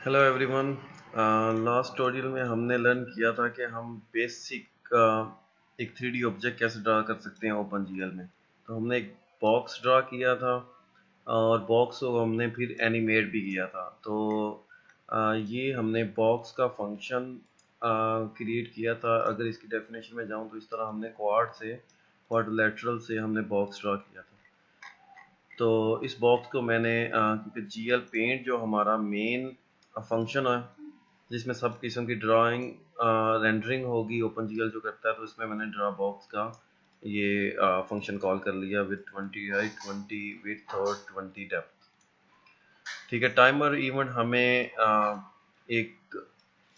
Hello everyone. Last tutorial में हमने learn किया था कि हम बेसिक एक 3D ऑब्जेक्ट कैसे ड्रा कर सकते हैं ओपन जीएल में। तो हमने एक बॉक्स ड्रा किया था और बॉक्स को हमने फिर एनिमेट भी किया था। तो ये हमने बॉक्स का फंक्शन क्रिएट किया था। अगर इसकी डेफिनेशन में जाऊं तो इस तरह हमने क्वाड्रिलेटरल से हमने बॉक्स ड्रा किया था। तो इस बॉक्स को मैंने क्योंकि जीएल पेंट जो हमारा मेन फंक्शन है जिसमें सब किस्म की ड्राइंग रेंडरिंग होगी, ओपन जीएल जो करता है, तो इसमें मैंने ड्रा बॉक्स का ये फंक्शन कॉल कर लिया विद 20 हाइट, 20 विड्थ और 20 डेप्थ। ठीक है। टाइमर इवेंट हमें एक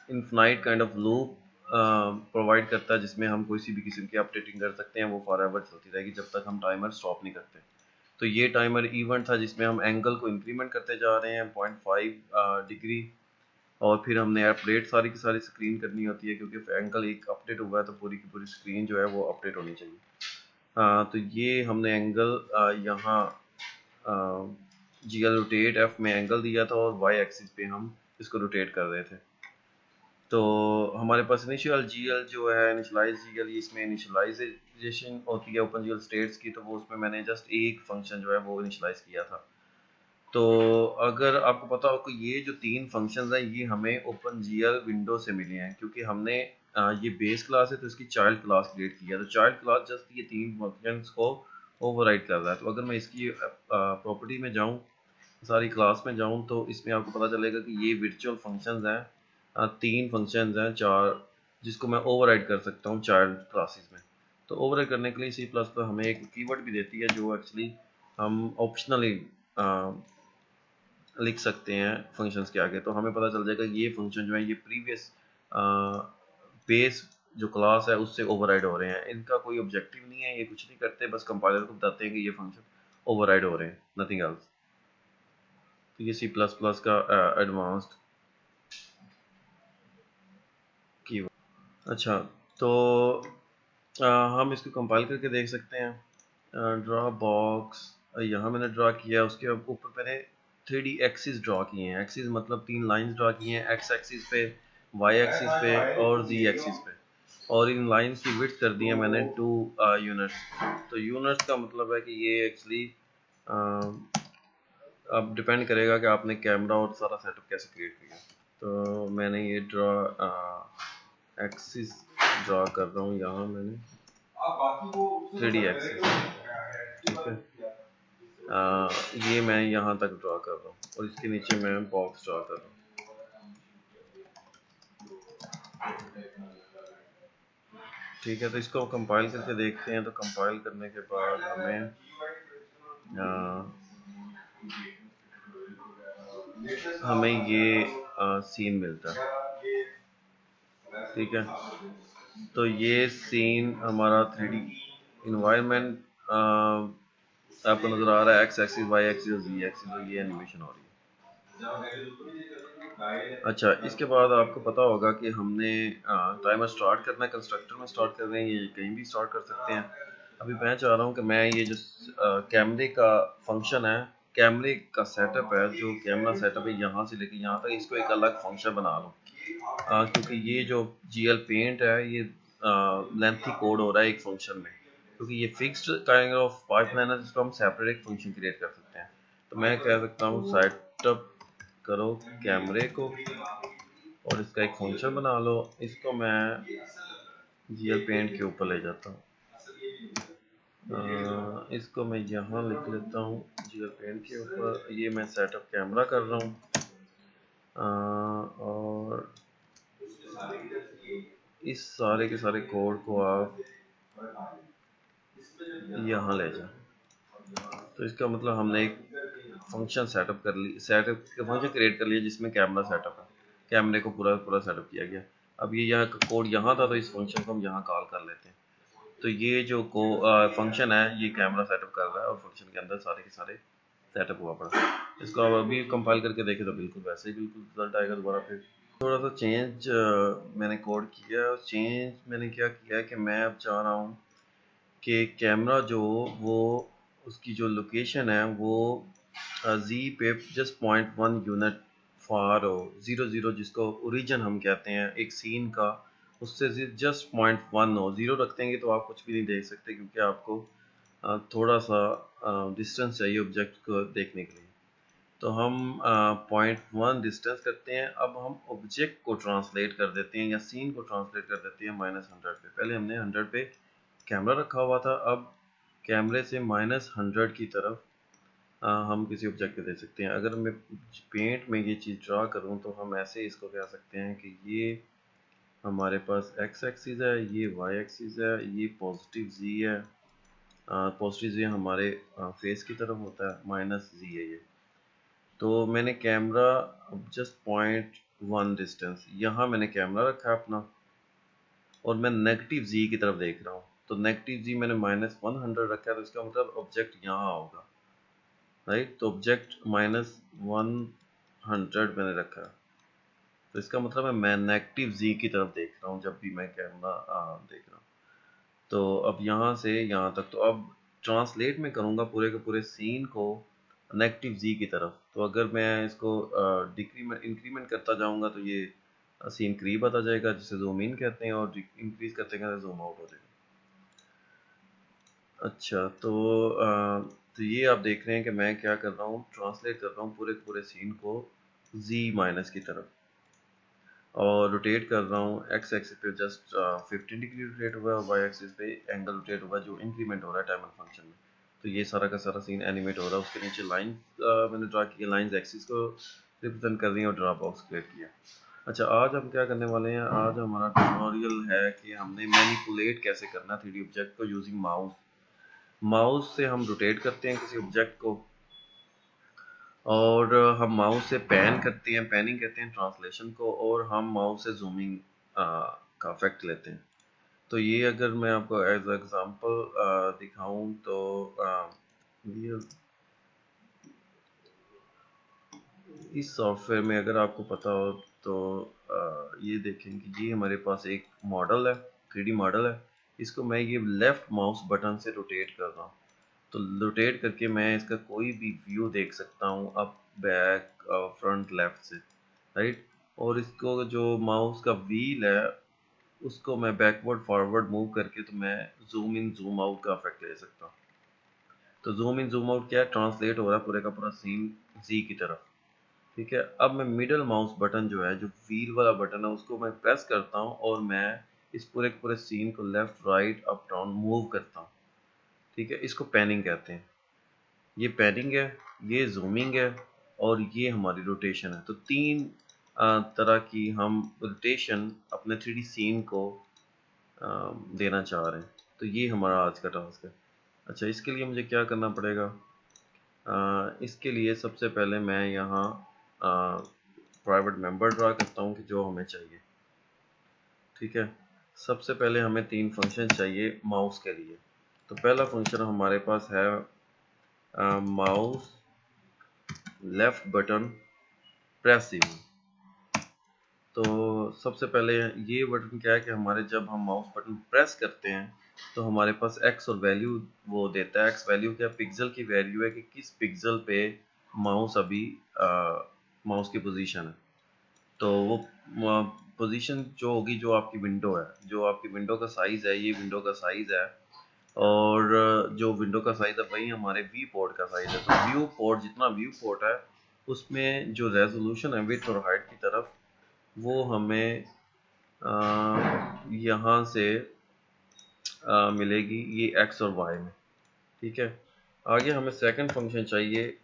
infinite kind of loop provide करता है जिसमें हम कोई सी भी किस्म की अपडेटिंग कर सकते हैं। वो फॉर एवर चलती रहेगी जब तक हम टाइमर स्टॉप नहीं करते। तो ये टाइमर इवेंट था जिसमें हम एंगल को इंक्रीमेंट करते जा रहे हैं 0.5 डिग्री, और फिर हमने अपडेट सारी की सारी स्क्रीन करनी होती है क्योंकि एंगल एक अपडेट हुआ है तो पूरी की पूरी स्क्रीन जो है वो अपडेट होनी चाहिए। तो ये हमने एंगल यहाँ जीएल रोटेट एफ में एंगल दिया था और वाई एक्सिस पे हम इसको रोटेट कर रहे थे। तो हमारे पास इनिशियल जीएल जो है, इनिशियलाइज जीएल, इसमें इनिशियलाइजेशन होती है ओपन जीएल स्टेट्स की। तो वो उसमें मैंने जस्ट एक फंक्शन जो है वो इनिशियलाइज किया था। तो अगर आपको पता हो कि ये जो तीन फंक्शंस हैं ये हमें ओपन जीएल विंडो से मिले हैं क्योंकि हमने ये बेस क्लास है तो इसकी चाइल्ड क्लास क्रिएट किया। तो चाइल्ड क्लास जस्ट ये तीन फंक्शंस को ओवरराइड कर रहा है। तो अगर मैं इसकी प्रॉपर्टी में जाऊं, सारी क्लास में जाऊं, तो इसमें आपको पता चलेगा कि ये वर्चुअल फंक्शंस हैं, तीन फंक्शंस हैं, चार, जिसको मैं ओवरराइड कर सकता हूं चाइल्ड क्लासेस में। तो ओवरराइड करने के लिए सी प्लस प्लस हमें एक कीवर्ड भी देती है जो एक्चुअली हम ऑप्शनली लिख सकते हैं फंक्शंस के आगे। तो हमें पता चल जाएगा कि ये फंक्शन जो है ये प्रीवियस बेस जो क्लास है उससे ओवरराइड हो रहे हैं। इनका कोई ऑब्जेक्टिव नहीं है, ये कुछ नहीं करते, बस कंपाइलर को बताते हैं कि ये फंक्शन ओवरराइड हो रहे हैं, नथिंग एल्स। तो ये सी प्लस प्लस का एडवांस्ड कीवर्ड। अच्छा, तो हम इसको कंपाइल करके देख सकते हैं। ड्रा बॉक्स यहाँ मैंने ड्रा किया, उसके ऊपर मैंने 3D एक्सिस ड्रा किए हैं। एक्सिस मतलब तीन लाइंस ड्रा की हैं, एक्स एक्सिस पे, वाई एक्सिस पे और जी एक्सिस पे। और इन लाइंस की विड्थ कर दी है मैंने 2 यूनिट्स। तो यूनिट्स का मतलब है कि ये एक्चुअली अब डिपेंड करेगा कि आपने कैमरा और सारा सेटअप कैसे क्रिएट किया। तो मैंने ये ड्रा एक्सिस ड्रा कर रहा हूँ यहाँ मैंने 3D एक्सिस। ठीक है। ये मैं यहाँ तक ड्रा कर रहा हूँ और इसके नीचे मैं बॉक्स ड्रा कर रहा हूँ। ठीक है। तो इसको कंपाइल करके देखते हैं। तो कंपाइल करने के बाद हमें ये सीन मिलता है। ठीक है। तो ये सीन हमारा 3D इन्वायरमेंट आपको नजर आ रहा है, एक्स एक्सिस, वाई एक्सिस और जी एक्सिस, और ये एनिमेशन हो रही है। अच्छा, इसके बाद आपको पता होगा कि हमने टाइमर स्टार्ट करना है, कंस्ट्रक्टर में स्टार्ट कर रहे हैं, ये कहीं भी स्टार्ट कर सकते हैं। अभी मैं चाह रहा हूँ कि मैं ये जो कैमरे का फंक्शन है, कैमरे का सेटअप है, जो कैमरा सेटअप है यहाँ से लेके यहाँ तक, इसको एक अलग फंक्शन बना लूँ। क्योंकि ये जो जीएल पेंट है ये लेंथी कोड हो रहा है एक फंक्शन में, क्योंकि ये फिक्स्ड काइंड ऑफ पाइपलाइन है जिसको हम सेपरेट एक फंक्शन क्रिएट कर सकते हैं। तो मैं कह सकता हूँ सेटअप करो कैमरे को और इसका एक फंक्शन बना लो। इसको मैं जीएल पेंट के ऊपर ले जाता हूँ। इसको मैं यहाँ लिख लेता हूँ जीएल पेंट के ऊपर। ये मैं सेटअप कैमरा कर रहा हूँ और इस सारे के सारे कोड को आप यहाँ ले जाओ। तो इसका मतलब हमने एक फंक्शन सेटअप कर ली, सेटअप फंक्शन क्रिएट कर लिया जिसमें कैमरा सेटअप है, कैमरे को पूरा पूरा सेटअप किया गया। अब ये यहाँ कोड यहाँ था तो इस फंक्शन को हम यहाँ कॉल कर लेते हैं। तो ये जो फंक्शन है ये कैमरा सेटअप कर रहा है और फंक्शन के अंदर सारे के सारे सेटअप हुआ पड़ा। इसको अब अभी कंपाइल करके देखें तो बिल्कुल वैसे ही बिल्कुल रिजल्ट आएगा दोबारा। फिर थोड़ा सा चेंज मैंने कोड किया। चेंज मैंने क्या किया है कि मैं अब चाह रहा हूँ कि कैमरा जो वो उसकी जो लोकेशन है वो जी पे जस्ट 0.1 यूनिट फार हो, 0 जिसको ओरिजिन हम कहते हैं एक सीन का, उससे जस्ट 0.1 हो। 0 रख देंगे तो आप कुछ भी नहीं देख सकते, क्योंकि आपको थोड़ा सा डिस्टेंस चाहिए ऑब्जेक्ट को देखने के लिए। तो हम 0.1 डिस्टेंस करते हैं। अब हम ऑब्जेक्ट को ट्रांसलेट कर देते हैं या सीन को ट्रांसलेट कर देते हैं -100 पे। पहले हमने 100 पे कैमरा रखा हुआ था, अब कैमरे से -100 की तरफ हम किसी ऑब्जेक्ट को दे सकते हैं। अगर मैं पेंट में ये चीज़ ड्रा करूं तो हम ऐसे इसको कह सकते हैं कि ये हमारे पास x एक्सिस है, ये y एक्सिस है, ये पॉजिटिव z है। पॉजिटिव z हमारे फेस की तरफ होता है, -z है ये। तो मैंने कैमरा जस्ट 0.1 डिस्टेंस यहाँ मैंने कैमरा रखा है अपना, और मैं नेगेटिव z की तरफ देख रहा हूँ। तो नेगेटिव z मैंने -100 रखा है, तो इसका मतलब ऑब्जेक्ट यहाँ होगा, राइट। तो ऑब्जेक्ट -100 मैंने रखा है, तो इसका मतलब है मैं नेगेटिव z की तरफ देख रहा हूँ जब भी मैं कैमरा देख रहा हूँ। तो अब यहाँ से यहाँ तक, तो अब ट्रांसलेट में करूँगा पूरे के पूरे सीन को नेगेटिव z की तरफ। तो अगर मैं इसको डिक्रीमेंट इंक्रीमेंट करता जाऊँगा तो ये सीन करीब आता जाएगा, जिसे जूम इन कहते हैं, और इंक्रीज करते हैं जूम आउट हो जाएगा। अच्छा, तो ये आप देख रहे हैं कि मैं क्या कर रहा हूँ, ट्रांसलेट कर रहा हूँ पूरे के पूरे सीन को z- की तरफ, और रोटेट कर रहा हूँ। x एक्सिस पे जस्ट 15 डिग्री रोटेट हुआ है, y एक्सिस पे एंगल रोटेट हुआ है जो इंक्रीमेंट हो रहा है टाइम फंक्शन में। तो ये सारा का सारा सीन एनिमेट हो रहा है। उसके नीचे लाइन मैंने ड्रा किया, लाइंस एक्सिस को रिप्रेजेंट कर रही है, और ड्रा बॉक्स क्रिएट किया। अच्छा, आज हम क्या करने वाले हैं, आज हमारा ट्यूटोरियल है कि हमने मैनिपुलेट कैसे करना 3D ऑब्जेक्ट को यूजिंग माउस। माउस से हम रोटेट करते हैं किसी ऑब्जेक्ट को, और हम माउस से पैन करते हैं, पैनिंग कहते हैं ट्रांसलेशन को, और हम माउस से जूमिंग का इफेक्ट लेते हैं। तो ये अगर मैं आपको एज एग्जांपल दिखाऊं तो ये इस सॉफ्टवेयर में अगर आपको पता हो तो ये देखें कि ये हमारे पास एक मॉडल है, 3D मॉडल है। इसको मैं ये लेफ्ट माउस बटन से रोटेट कर रहा हूँ। तो रोटेट करके मैं इसका कोई भी व्यू देख सकता हूँ, अप, बैक, फ्रंट, लेफ्ट से, राइट। और इसको जो माउस का व्हील है उसको मैं बैकवर्ड फॉरवर्ड मूव करके तो मैं जूम इन जूम आउट का इफेक्ट ले सकता हूँ। तो जूम इन जूम आउट क्या है, ट्रांसलेट हो रहा है पूरे का पूरा सीन जी की तरफ, ठीक है। अब मैं मिडल माउस बटन जो है, जो व्हील वाला बटन है, उसको मैं प्रेस करता हूँ, और मैं इस पूरे के पूरे सीन को left right up down move करता हूँ, ठीक है। इसको पैनिंग कहते हैं। ये पैनिंग है, ये जूमिंग है, और ये हमारी रोटेशन है। तो तीन तरह की हम रोटेशन अपने 3D सीन को देना चाह रहे हैं। तो ये हमारा आज का टास्क है। अच्छा, इसके लिए मुझे क्या करना पड़ेगा, इसके लिए सबसे पहले मैं यहाँ प्राइवेट मेंबर ड्रा करता हूँ कि जो हमें चाहिए, ठीक है। सबसे पहले हमें 3 फंक्शन चाहिए माउस के लिए। तो पहला फंक्शन हमारे पास है माउस लेफ्ट बटन प्रेसिंग। तो सबसे पहले ये बटन क्या है कि हमारे जब हम माउस बटन प्रेस करते हैं तो हमारे पास एक्स और वैल्यू वो देता है। एक्स वैल्यू क्या, पिक्सल की वैल्यू है कि किस पिक्सल पे माउस अभी माउस की पोजीशन है। तो वो पोजीशन जो होगी, जो आपकी विंडो है, जो आपकी विंडो का साइज़ है, ये विंडो का साइज़ है, और जो विंडो का साइज़ है वही हमारे व्यू पोर्ट का साइज़ है। तो व्यू पोर्ट, जितना व्यू पोर्ट है उसमें जो रेजोल्यूशन है विड्थ और हाइट की तरफ, वो हमें यहाँ से मिलेगी ये एक्स और वाई में, ठीक है। आगे हमें सेकंड फंक्शन चाहिए,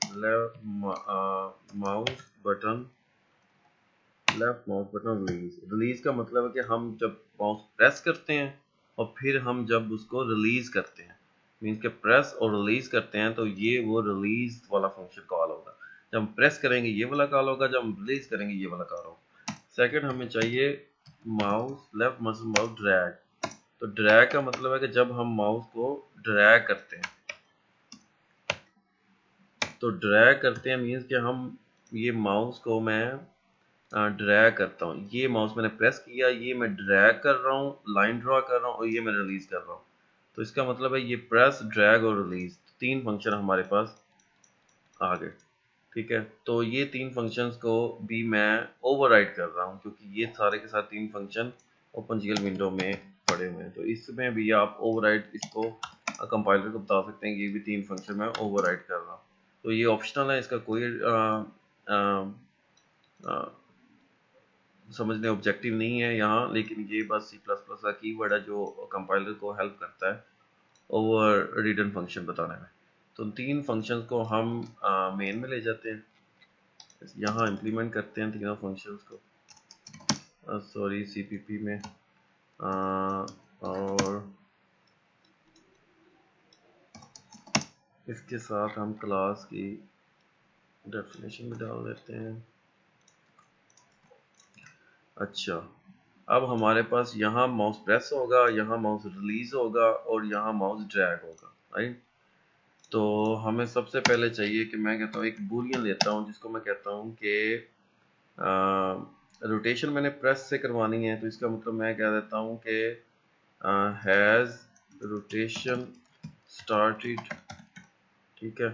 mouse button left mouse button release. Release का मतलब है कि हम जब माउस प्रेस करते हैं और फिर हम जब उसको रिलीज करते हैं, मीन्स के प्रेस और रिलीज करते हैं, तो ये वो रिलीज वाला फंक्शन कॉल होगा। जब हम प्रेस करेंगे ये वाला कॉल होगा, जब हम रिलीज करेंगे ये वाला कॉल होगा। सेकंड हमें चाहिए माउस लेफ्ट माउस ड्रैग। तो ड्रैग का मतलब है कि जब हम माउस को ड्रैग करते हैं, तो ड्रैग करते हैं मीन्स कि हम ये माउस को मैं ड्रैग करता हूँ। ये माउस मैंने प्रेस किया, ये मैं ड्रैग कर रहा हूँ, लाइन ड्रॉ कर रहा हूँ, और ये मैं रिलीज कर रहा हूँ। तो इसका मतलब है ये प्रेस, ड्रैग और रिलीज, 3 फंक्शन हमारे पास आ गए, ठीक है, तो ये 3 फंक्शंस को भी मैं ओवरराइड कर रहा हूँ क्योंकि ये सारे के साथ 3 फंक्शन ओपनजीएल विंडो में पड़े हुए हैं। तो इसमें भी आप ओवरराइड इसको कंपाइलर को बता सकते हैं कि ये भी 3 फंक्शन मैं ओवरराइड कर रहा हूँ। तो ये ऑप्शनल है, इसका कोई समझने ऑब्जेक्टिव नहीं है यहाँ, लेकिन ये बस C++ का कीवर्ड है जो कंपाइलर को हेल्प करता है ओवर रिटर्न फंक्शन बताने में। तो 3 फंक्शंस को हम मेन में ले जाते हैं, यहाँ इम्प्लीमेंट करते हैं तीनों फंक्शंस को, सॉरी सीपीपी में, और इसके साथ हम क्लास की डेफिनेशन भी डाल देते हैं। अच्छा, अब हमारे पास यहाँ माउस प्रेस होगा, यहाँ माउस रिलीज होगा और यहाँ माउस ड्रैग होगा, राइट। तो हमें सबसे पहले चाहिए कि मैं कहता हूँ एक बूलियन लेता हूँ जिसको मैं कहता हूँ कि रोटेशन मैंने प्रेस से करवानी है, तो इसका मतलब मैं कह देता हूँ कि हैज़ रोटेशन स्टार्टेड। ठीक है,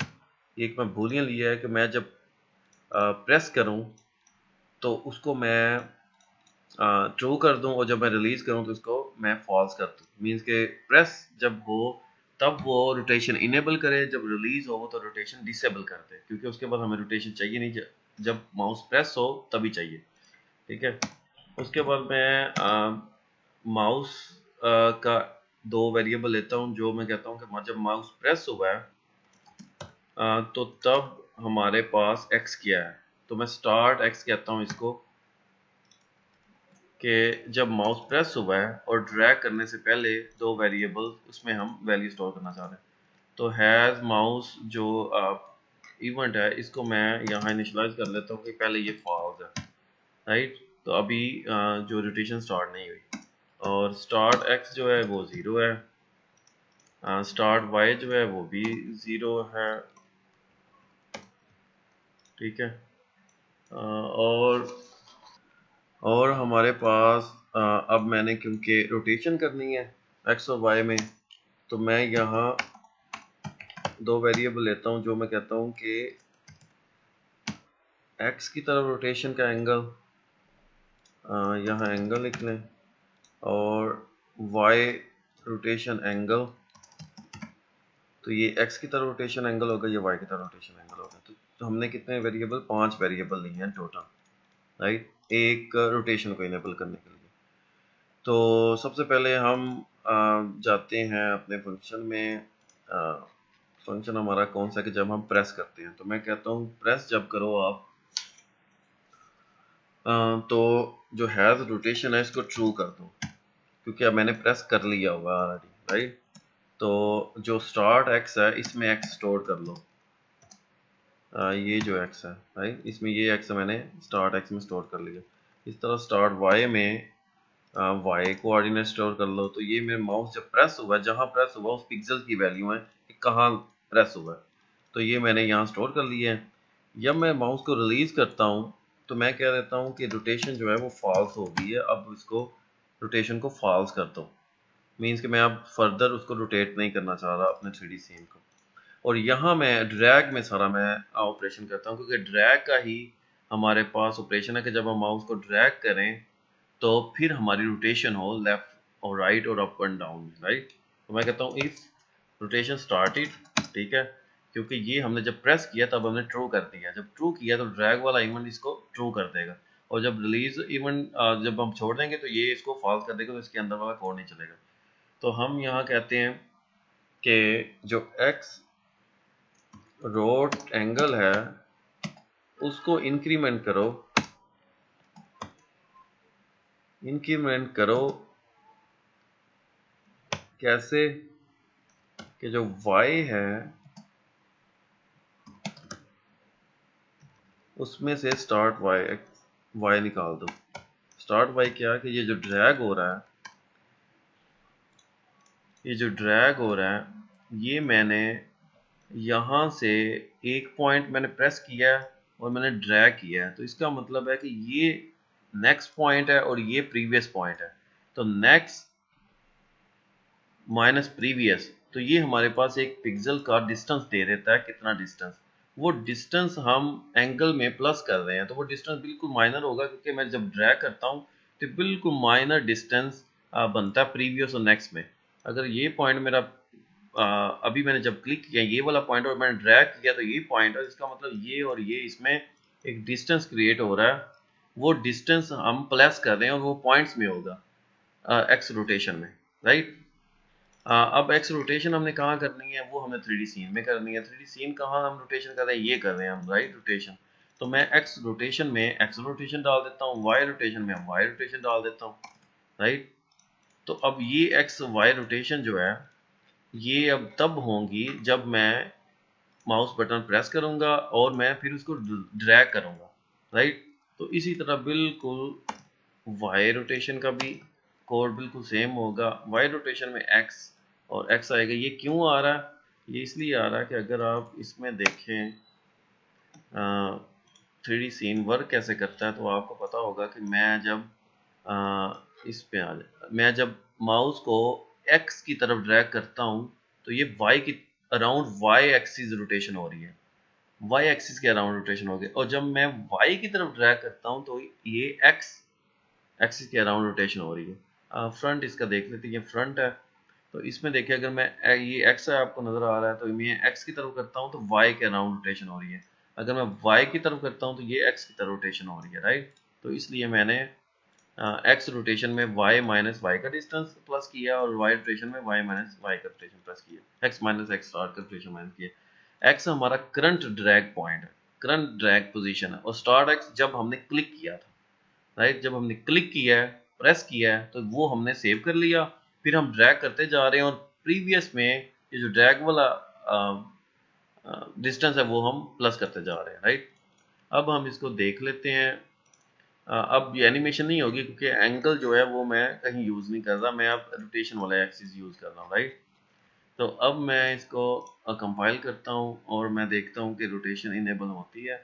एक मैं बूलियन लिया है कि मैं जब प्रेस करूं तो उसको मैं ट्रू कर दूं और जब मैं रिलीज करूं तो उसको मैं फॉल्स कर दूं। मींस के प्रेस जब हो तब वो रोटेशन इनेबल करे, जब रिलीज हो तो रोटेशन डिसेबल कर दे, क्योंकि उसके बाद हमें रोटेशन चाहिए नहीं, जब माउस प्रेस हो तभी चाहिए। ठीक है, उसके बाद मैं माउस का 2 वेरिएबल लेता हूं, जो मैं कहता हूं कि जब माउस प्रेस हुआ है तो तब हमारे पास x क्या है, तो मैं स्टार्ट x कहता हूँ इसको, कि जब माउस प्रेस हुआ है और ड्रैग करने से पहले 2 वेरिएबल उसमें हम वैल्यू स्टोर करना चाह रहे हैं। तो हैज़ माउस जो इवेंट है इसको मैं यहाँ इनिशियलाइज कर लेता हूँ कि पहले ये फॉल्स है, राइट। तो अभी जो रोटेशन स्टार्ट नहीं हुई, और स्टार्ट x जो है वो 0 है, स्टार्ट y जो है वो भी 0 है। ठीक है, और हमारे पास अब मैंने क्योंकि रोटेशन करनी है एक्स और वाई में, तो मैं यहाँ 2 वेरिएबल लेता हूँ, जो मैं कहता हूँ कि एक्स की तरफ रोटेशन का एंगल, यहाँ एंगल लिख लें, और वाई रोटेशन एंगल, तो ये एक्स की तरफ रोटेशन एंगल होगा, ये वाई की तरफ रोटेशन एंगल होगा। तो हमने कितने वेरिएबल, 5 वेरिएबल लिए हैं टोटल, राइट, एक रोटेशन को इनेबल करने के लिए। तो सबसे पहले हम जाते हैं अपने फंक्शन में। फंक्शन हमारा कौन सा है कि जब हम प्रेस करते हैं, तो मैं कहता हूँ प्रेस जब करो आप, तो जो हैज़ रोटेशन है इसको ट्रू कर दो, क्योंकि अब मैंने प्रेस कर लिया होगा ऑलरेडी, राइट। तो जो स्टार्ट एक्स है इसमें एक्स स्टोर कर लो, ये जो एक्स है, राइट, इसमें ये एक्स मैंने स्टार्ट एक्स में स्टोर कर लिया। इस तरह स्टार्ट वाई में वाई कोऑर्डिनेट स्टोर कर लो। तो ये मेरे माउस जब प्रेस हुआ, जहां प्रेस हुआ उस पिक्सल की वैल्यू है कि कहाँ प्रेस हुआ है, तो ये मैंने यहाँ स्टोर कर लिया है। जब मैं माउस को रिलीज करता हूँ तो मैं कह देता हूँ कि रोटेशन जो है वो फॉल्स हो गई है, अब इसको रोटेशन को फॉल्स कर दो। मीन्स कि मैं अब फर्दर उसको रोटेट नहीं करना चाह रहा अपने 3D सीन को। और यहाँ मैं ड्रैग में सारा मैं ऑपरेशन करता हूँ, क्योंकि ड्रैग का ही हमारे पास ऑपरेशन है कि जब हम माउस को ड्रैग करें तो फिर हमारी रोटेशन हो लेफ्ट और राइट और अप एंड डाउन, राइट। तो मैं कहता हूँ इफ रोटेशन स्टार्टेड, ठीक है, क्योंकि ये हमने जब प्रेस किया तब हमने ट्रू कर दिया, जब ट्रू किया तो ड्रैग वाला इवेंट इसको ट्रू कर देगा, और जब रिलीज इवेंट जब हम छोड़ देंगे तो ये इसको फॉल्स कर देगा, तो इसके अंदर वाला कोड नहीं चलेगा। तो हम यहाँ कहते हैं कि जो एक्स रोट एंगल है उसको इंक्रीमेंट करो कैसे, कि जो y है उसमें से स्टार्ट y निकाल दो। स्टार्ट y क्या, कि ये जो ड्रैग हो रहा है, ये मैंने यहाँ से एक पॉइंट मैंने प्रेस किया है और मैंने ड्रैग किया है, तो इसका मतलब है कि ये नेक्स्ट पॉइंट है और ये प्रीवियस पॉइंट है। तो नेक्स्ट माइनस प्रीवियस, तो ये हमारे पास एक पिक्सल का डिस्टेंस दे देता है, कितना डिस्टेंस। वो डिस्टेंस हम एंगल में प्लस कर रहे हैं, तो वो डिस्टेंस बिल्कुल माइनर होगा, क्योंकि मैं जब ड्रैग करता हूँ तो बिल्कुल माइनर डिस्टेंस बनता है प्रीवियस और नेक्स्ट में। अगर ये पॉइंट मेरा अभी मैंने जब क्लिक किया ये वाला पॉइंट और मैंने ड्रैग किया तो ये पॉइंट है, इसका मतलब ये और ये इसमें एक डिस्टेंस क्रिएट हो रहा है, वो डिस्टेंस हम प्लस कर रहे हैं और वो पॉइंट्स में होगा एक्स रोटेशन में, राइट। अब एक्स रोटेशन हमने कहाँ करनी है, वो हमें 3D सीन में करनी है। 3D सीन कहाँ हम रोटेशन कर रहे हैं, ये कर रहे हैं हम, राइट रोटेशन। तो मैं एक्स रोटेशन में एक्स रोटेशन डाल देता हूँ, वाई रोटेशन में वाई रोटेशन डाल देता हूँ, राइट। तो अब ये एक्स वाई रोटेशन जो है ये अब तब होंगी जब मैं माउस बटन प्रेस करूंगा और मैं फिर उसको ड्रैग करूंगा, राइट। तो इसी तरह बिल्कुल वाई रोटेशन का भी कोड बिल्कुल सेम होगा। वाई रोटेशन में एक्स और एक्स आएगा। ये क्यों आ रहा है, ये इसलिए आ रहा है कि अगर आप इसमें देखें 3D सीन वर्क कैसे करता है तो आपको पता होगा कि मैं जब इस पे मैं जब माउस को एक्स की तरफ ड्रैग करता हूँ तो ये वाई की अराउंड वाई एक्सिस रोटेशन हो रही है, वाई एक्सिस के अराउंड रोटेशन हो गई। और जब मैं वाई की तरफ ड्रैग करता हूँ तो ये एक्स एक्सिस के अराउंड रोटेशन हो रही है। फ्रंट इसका देख लेते हैं, ये फ्रंट है। तो इसमें देखिए अगर मैं ये एक्स है आपको नजर आ रहा है, तो मैं एक्स की तरफ करता हूँ तो वाई के अराउंड रोटेशन हो रही है। अगर मैं वाई की तरफ करता हूँ तो ये एक्स की तरफ रोटेशन हो रही है, राइट। तो इसलिए मैंने एक्स रोटेशन में वाई माइनस वाई का डिस्टेंस प्लस किया और वाई रोटेशन में वाई माइनस वाई का रोटेशन प्लस किया, एक्स माइनस एक्स स्टार्ट का रोटेशन माइनस किया। एक्स हमारा करंट ड्रैग पॉइंट है, करंट ड्रैग पोजीशन है, और स्टार्ट एक्स जब हमने क्लिक किया था, राइट। जब हमने क्लिक किया है, प्रेस किया है, तो वो हमने सेव कर लिया। फिर हम ड्रैग करते जा रहे हैं और प्रीवियस में ये जो ड्रैग वाला डिस्टेंस है वो हम प्लस करते जा रहे हैं, राइट। अब हम इसको देख लेते हैं। अब ये एनिमेशन नहीं होगी क्योंकि एंगल जो है वो मैं कहीं यूज नहीं कर रहा, मैं अब रोटेशन वाला एक्सिस यूज कर रहा हूँ, राइट। तो अब मैं इसको कंपाइल करता हूँ और मैं देखता हूँ कि रोटेशन इनेबल होती है।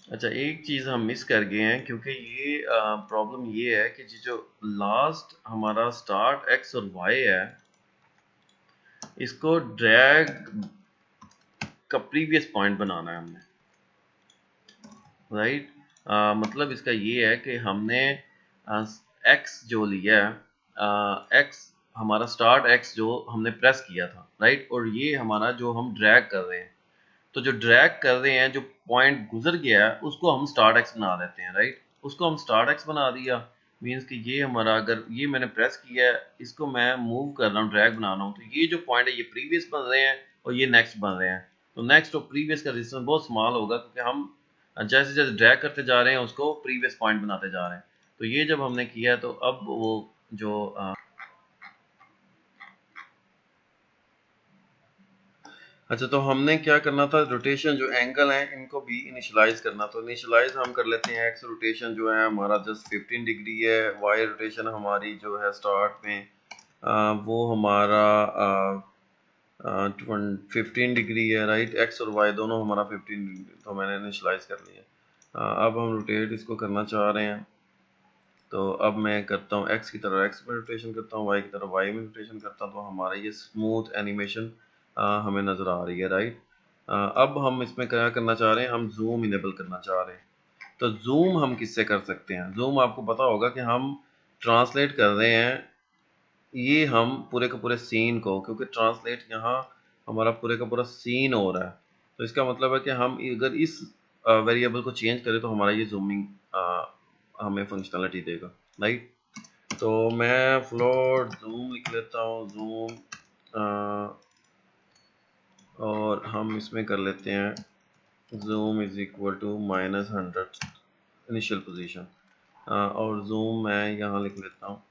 अच्छा, एक चीज़ हम मिस कर गए हैं, क्योंकि ये प्रॉब्लम ये है कि जो लास्ट हमारा स्टार्ट एक्स और वाई है इसको ड्रैग का प्रीवियस पॉइंट बनाना है हमने, राइट। मतलब इसका ये है कि हमने एक्स जो लिया है, एक्स हमारा स्टार्ट एक्स जो हमने प्रेस किया था, राइट। और ये हमारा जो हम ड्रैग कर रहे हैं, तो जो ड्रैग कर रहे हैं जो पॉइंट गुजर गया है उसको हम स्टार्ट एक्स बना देते हैं, राइट। उसको हम स्टार्ट एक्स बना दिया, मीन्स कि ये हमारा, अगर ये मैंने प्रेस किया है इसको मैं मूव कर रहा हूँ, ड्रैग बना रहा हूँ, तो ये जो पॉइंट है ये प्रीवियस बन रहे हैं और ये नेक्स्ट बन रहे हैं। तो नेक्स्ट और प्रीवियस का डिस्टेंस बहुत स्मॉल होगा, क्योंकि हम जैसे जैसे ड्रैग करते जा रहे हैं उसको प्रीवियस पॉइंट बनाते जा रहे हैं। तो ये जब हमने किया तो अब वो जो अच्छा, तो हमने क्या करना था, रोटेशन जो एंगल है इनको भी इनिशियलाइज करना। तो इनिशियलाइज हम कर लेते हैं, एक्स रोटेशन जो है हमारा जस्ट 15 डिग्री है, वाई रोटेशन हमारी जो है स्टार्ट में वो हमारा 15 डिग्री है, राइट। एक्स और वाई दोनों हमारा 15 डिग्री, तो मैंने इनिशियलाइज कर लिया। अब हम रोटेट इसको करना चाह रहे हैं, तो अब मैं करता हूँ एक्स की तरफ एक्स में रोटेशन करता हूँ, वाई की तरफ वाई में रोटेशन करता हूँ, तो हमारा ये स्मूथ एनिमेशन हमें नज़र आ रही है, राइट। अब हम इसमें क्या करना चाह रहे हैं, हम जूम इनेबल करना चाह रहे हैं। तो जूम हम किससे कर सकते हैं, जूम आपको पता होगा कि हम ट्रांसलेट कर रहे हैं ये हम पूरे के पूरे सीन को, क्योंकि ट्रांसलेट यहाँ हमारा पूरे का पूरा सीन हो रहा है। तो इसका मतलब है कि हम अगर इस वेरिएबल को चेंज करें तो हमारा ये जूमिंग हमें फंक्शनलिटी देगा, राइट। तो मैं फ्लोट जूम लिख लेता हूँ, जूम और हम इसमें कर लेते हैं zoom is equal to -100 initial position, और जूम मैं यहाँ लिख लेता हूँ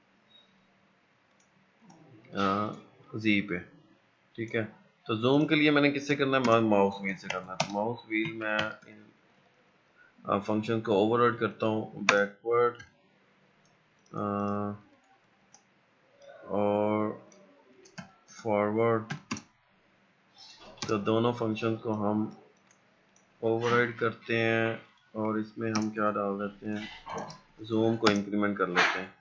जी पे, ठीक है। तो जूम के लिए मैंने किससे करना है, माउस व्हील से करना है। तो माउस व्हील मैं फंक्शन को ओवरराइड करता हूँ, बैकवर्ड और फॉरवर्ड। तो दोनों फंक्शन को हम ओवरराइड करते हैं और इसमें हम क्या डाल देते हैं, जूम को इंक्रीमेंट कर लेते हैं।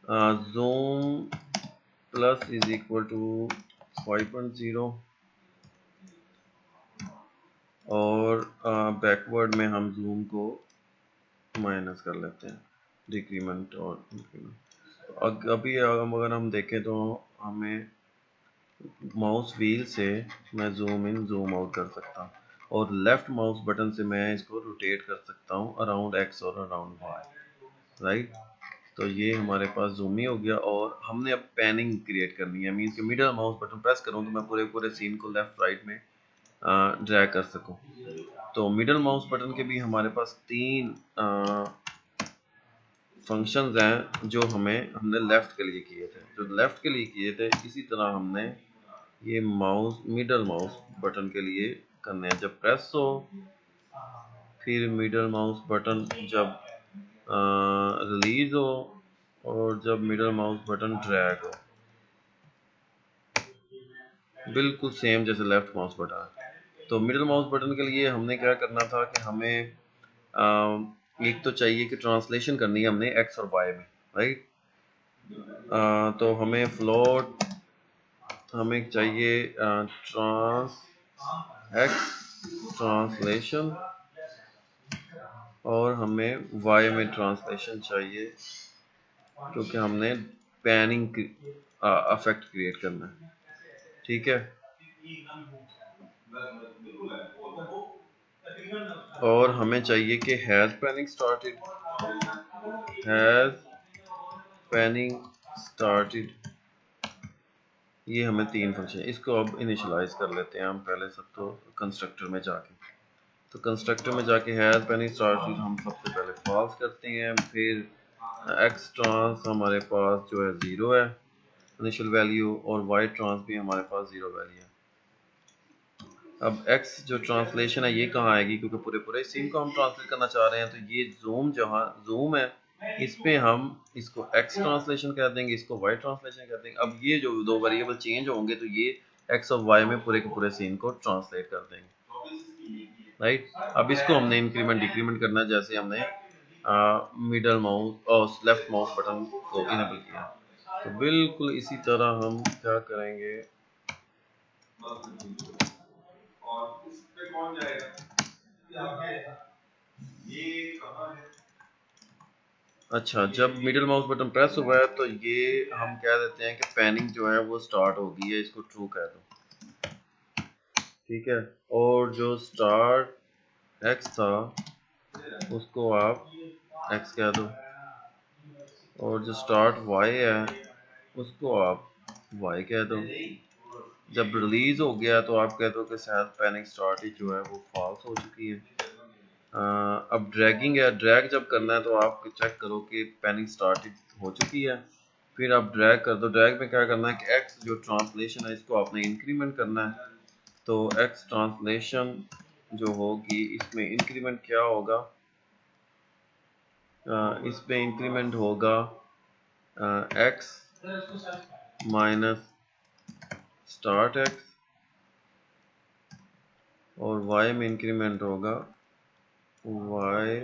Zoom plus is equal to 5.0 और बैकवर्ड में हम जूम को माइनस कर लेते हैं, डिक्रीमेंट और इंक्रीमेंट। अभी अगर हम देखें तो हमें माउस व्हील से मैं जूम इन जूम आउट कर सकता हूँ और लेफ्ट माउस बटन से मैं इसको रोटेट कर सकता हूँ अराउंड एक्स और अराउंड वाई, राइट। तो ये हमारे पास जूम ही हो गया और हमने अब पैनिंग क्रिएट करनी है, मीन कि मिडल माउस बटन प्रेस करूँ तो मैं पूरे पूरे सीन को लेफ्ट राइट में ड्रैग कर सकूँ। तो मिडल माउस बटन के भी हमारे पास तीन फंक्शंस हैं जो हमने लेफ्ट के लिए किए थे, जो लेफ्ट के लिए किए थे इसी तरह हमने ये माउस मिडल माउस बटन के लिए करने हैं। जब प्रेस हो फिर मिडल माउस बटन जब रिलीज हो और जब मिडल माउस बटन ड्रैग हो, बिल्कुल सेम जैसे लेफ्ट माउस बटन है। तो मिडल माउस बटन के लिए हमने क्या करना था कि हमें एक तो चाहिए कि ट्रांसलेशन करनी है हमने एक्स और वाई में, राइट। तो हमें फ्लोट हमें चाहिए ट्रांस एक्स ट्रांसलेशन और हमें वाई में ट्रांसलेशन चाहिए क्योंकि हमने पैनिंग इफेक्ट क्रिएट करना है, ठीक है। और हमें चाहिए कि has panning started, has panning started, ये हमें तीन फंक्शन, इसको अब इनिशियलाइज कर लेते हैं हम पहले सब तो कंस्ट्रक्टर में जाके। तो कंस्ट्रक्टर में जाके हैज पैनिंग स्टार्टेड हम सबसे पहले फॉल्स करते हैं, फिर एक्स ट्रांस हमारे पास जो है 0 है इनिशियल वैल्यू और वाई ट्रांस भी हमारे पास 0 वैल्यू है। अब x जो ट्रांसलेशन है ये कहाँ आएगी, क्योंकि पूरे पूरे सीन को हम ट्रांसलेट करना चाह रहे हैं। तो ये जूम जहाँ जूम है इस पे हम इसको x ट्रांसलेशन कर देंगे, इसको y ट्रांसलेशन कर देंगे। अब ये जो दो वेरिएबल चेंज होंगे तो ये x और y में पूरे के पूरे सीन को ट्रांसलेट कर देंगे, राइट। अब इसको हमने इंक्रीमेंट डिक्रीमेंट करना है, जैसे हमने मिडल माउस और लेफ्ट माउस बटन को इनेबल किया। तो बिल्कुल इसी तरह हम क्या करेंगे, और इस पे कौन जाएगा, ये कहाँ है। अच्छा, जब मिडिल माउस बटन प्रेस हुआ है तो ये हम कह देते हैं कि पैनिंग जो है वो स्टार्ट हो गई है, इसको ट्रू कह दो, ठीक है। और जो स्टार्ट एक्स था उसको आप एक्स कह दो और जो स्टार्ट वाई है उसको आप वाई कह दो। जब रिलीज हो गया तो आप कह दो कि शायद पैनिंग स्टार्ट ही जो है वो फॉल्स हो चुकी है। अब ड्रैगिंग है, ड्रैग जब करना है तो आप चेक करो कि पैनिंग स्टार्ट हो चुकी है, फिर आप ड्रैग कर दो। ड्रैग में क्या करना है कि एक्स जो ट्रांसलेशन है इसको आपने इंक्रीमेंट करना है। तो एक्स ट्रांसलेशन जो होगी इसमें इंक्रीमेंट क्या होगा, इसमें इंक्रीमेंट होगा एक्स माइनस स्टार्ट एक्स और वाई में इंक्रीमेंट होगा वाई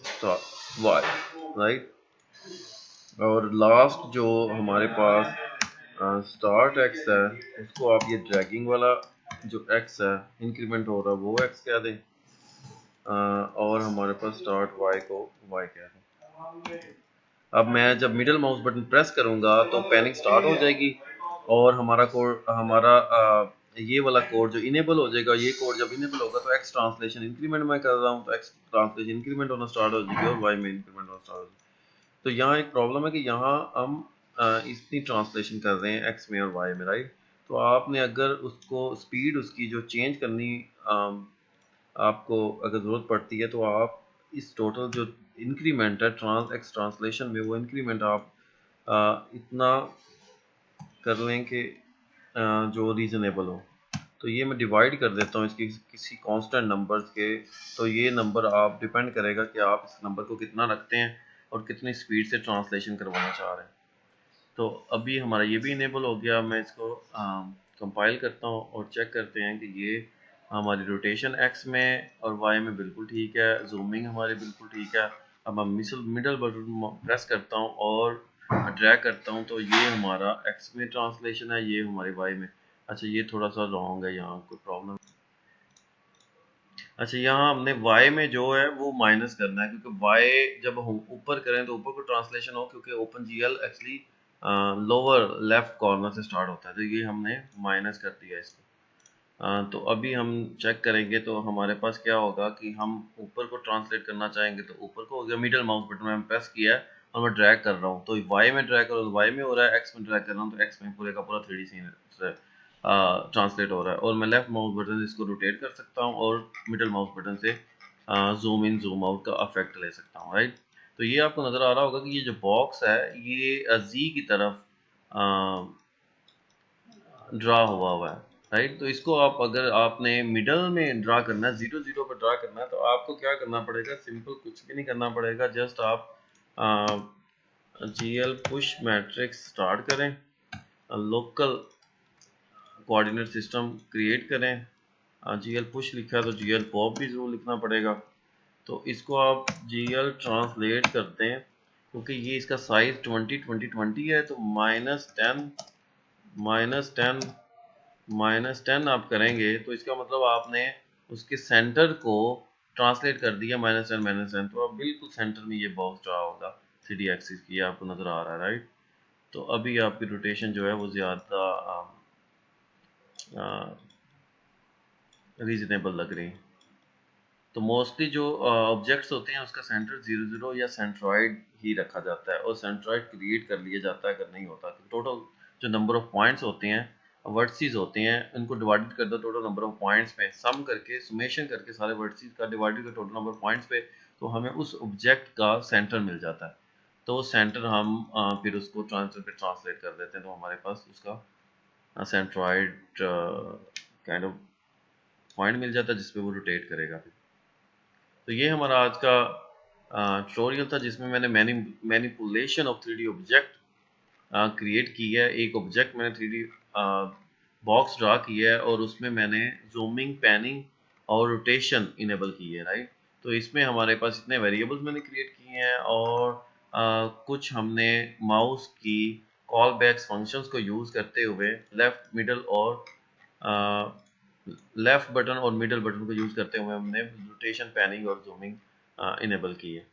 स्टार्ट वाई, राइट। और लास्ट जो हमारे पास स्टार्ट एक्स है उसको आप ये ड्रैगिंग वाला जो एक्स है इंक्रीमेंट हो रहा है वो एक्स कह दें और हमारे पास स्टार्ट वाई को वाई कह दें। अब मैं जब मिडिल माउस बटन प्रेस करूंगा तो पैनिंग स्टार्ट हो जाएगी और हमारा कोड हमारा ये वाला कोड जो इनेबल हो जाएगा, ये कोड जब इनेबल होगा तो एक्स ट्रांसलेशन इंक्रीमेंट में कर रहा हूँ तो एक्स ट्रांसलेशन इंक्रीमेंट होना स्टार्ट हो जाएगी और वाई में इंक्रीमेंट होना स्टार्ट हो जाएगी। तो यहाँ एक प्रॉब्लम है कि यहाँ हम इतनी ट्रांसलेशन कर रहे हैं एक्स में और वाई में, राइट। तो आपने अगर उसको स्पीड उसकी जो चेंज करनी आपको अगर ज़रूरत पड़ती है तो आप इस टोटल जो इंक्रीमेंट है एक्स ट्रांसलेशन में वो इंक्रीमेंट आप इतना कर लें कि जो रीज़नेबल हो। तो ये मैं डिवाइड कर देता हूँ इसकी किसी कांस्टेंट नंबर्स के। तो ये नंबर आप डिपेंड करेगा कि आप इस नंबर को कितना रखते हैं और कितनी स्पीड से ट्रांसलेशन करवाना चाह रहे हैं। तो अभी हमारा ये भी इनेबल हो गया। मैं इसको कंपाइल करता हूँ और चेक करते हैं कि ये हमारी रोटेशन एक्स में और वाई में बिल्कुल ठीक है, जूमिंग हमारी बिल्कुल ठीक है। अब मैं मिडल बटन प्रेस करता हूँ और ड्रैग करता हूँ, तो ये हमारा एक्स में ट्रांसलेशन है, ये हमारे वाई में। अच्छा ये थोड़ा सा रॉन्ग है, यहाँ कोई प्रॉब्लम। अच्छा यहाँ हमने y में जो है वो माइनस करना है, क्योंकि y जब हम ऊपर करें तो ऊपर को ट्रांसलेशन हो, क्योंकि open GL actually lower left corner से स्टार्ट होता है, तो ये हमने माइनस कर दिया इसको। तो अभी हम चेक करेंगे तो हमारे पास क्या होगा कि हम ऊपर को ट्रांसलेट करना चाहेंगे तो ऊपर को हो गया, मिडल माउस बटन में प्रेस किया है और मैं ड्रैग कर रहा हूँ तो y में ड्रैग कर रहा हूँ तो y में हो रहा है, x में ड्रैग कर रहा हूँ तो x में पूरे का पूरा 3D सीन ट्रांसलेट हो रहा है। और मैं लेफ्ट माउस बटन से इसको रोटेट कर सकता हूँ और मिडल माउस बटन से जूम इन जूम आउट का इफेक्ट ले सकता हूँ, राइट। तो ये आपको नज़र आ रहा होगा कि ये जो बॉक्स है ये जी की तरफ ड्रा हुआ है, राइट। तो इसको आप अगर आपने मिडल में ड्रा करना है, 0 0 पर ड्रा करना है, तो आपको क्या करना पड़ेगा, सिंपल कुछ भी नहीं करना पड़ेगा, जस्ट आप जीएल पुश मैट्रिक्स स्टार्ट करें, लोकल कोऑर्डिनेट सिस्टम क्रिएट करें, जीएल पुश लिखा है तो जीएल पॉप भी जरूर लिखना पड़ेगा। तो इसको आप जीएल ट्रांसलेट करते हैं, क्योंकि ये इसका साइज 20 है, तो -10 आप करेंगे तो इसका मतलब आपने उसके सेंटर को ट्रांसलेट कर दिया -10 तो अब बिल्कुल सेंटर में ये बॉक्स रहा होगा 3D एक्सिस की, आपको नज़र आ रहा है, राइट। तो अभी आपकी रोटेशन जो है वो ज़्यादा रीजनेबल लग रही है। तो मोस्टली जो ऑब्जेक्ट्स होते हैं उसका सेंटर 0 0 या सेंट्रॉइड ही रखा जाता है, और सेंट्रॉइड क्रिएट कर लिया जाता है अगर नहीं होता तो टोटल जो नंबर ऑफ पॉइंट्स होते हैं, वर्टिसेस होते हैं, उनको डिवाइडेड कर दो टोटल नंबर ऑफ पॉइंट्स पे, सम करके सुमेशन करके सारे वर्टिसेस का डिवाइडेड कर टोटल नंबर ऑफ पॉइंट्स पे, तो हमें उस ऑब्जेक्ट का सेंटर मिल जाता है। तो वो सेंटर हम फिर उसको ट्रांसलेट पे ट्रांसलेट कर देते हैं, तो हमारे पास उसका सेंट्रॉइड काइंड ऑफ पॉइंट मिल जाता है जिसपे वो रोटेट करेगा। तो ये हमारा आज का ट्यूटोरियल था, जिसमें मैंने manipulation of 3D object create की है। एक ऑब्जेक्ट मैंने 3D बॉक्स ड्रा किया है और उसमें मैंने जूमिंग, पैनिंग और रोटेशन इनेबल की है, राइट। तो इसमें हमारे पास इतने वेरिएबल्स मैंने क्रिएट किए हैं और कुछ हमने माउस की कॉल बैक्स फंक्शंस को यूज़ करते हुए लेफ्ट बटन और मिडल बटन को यूज़ करते हुए हमने रोटेशन, पैनिंग और जूमिंग इनेबल की है।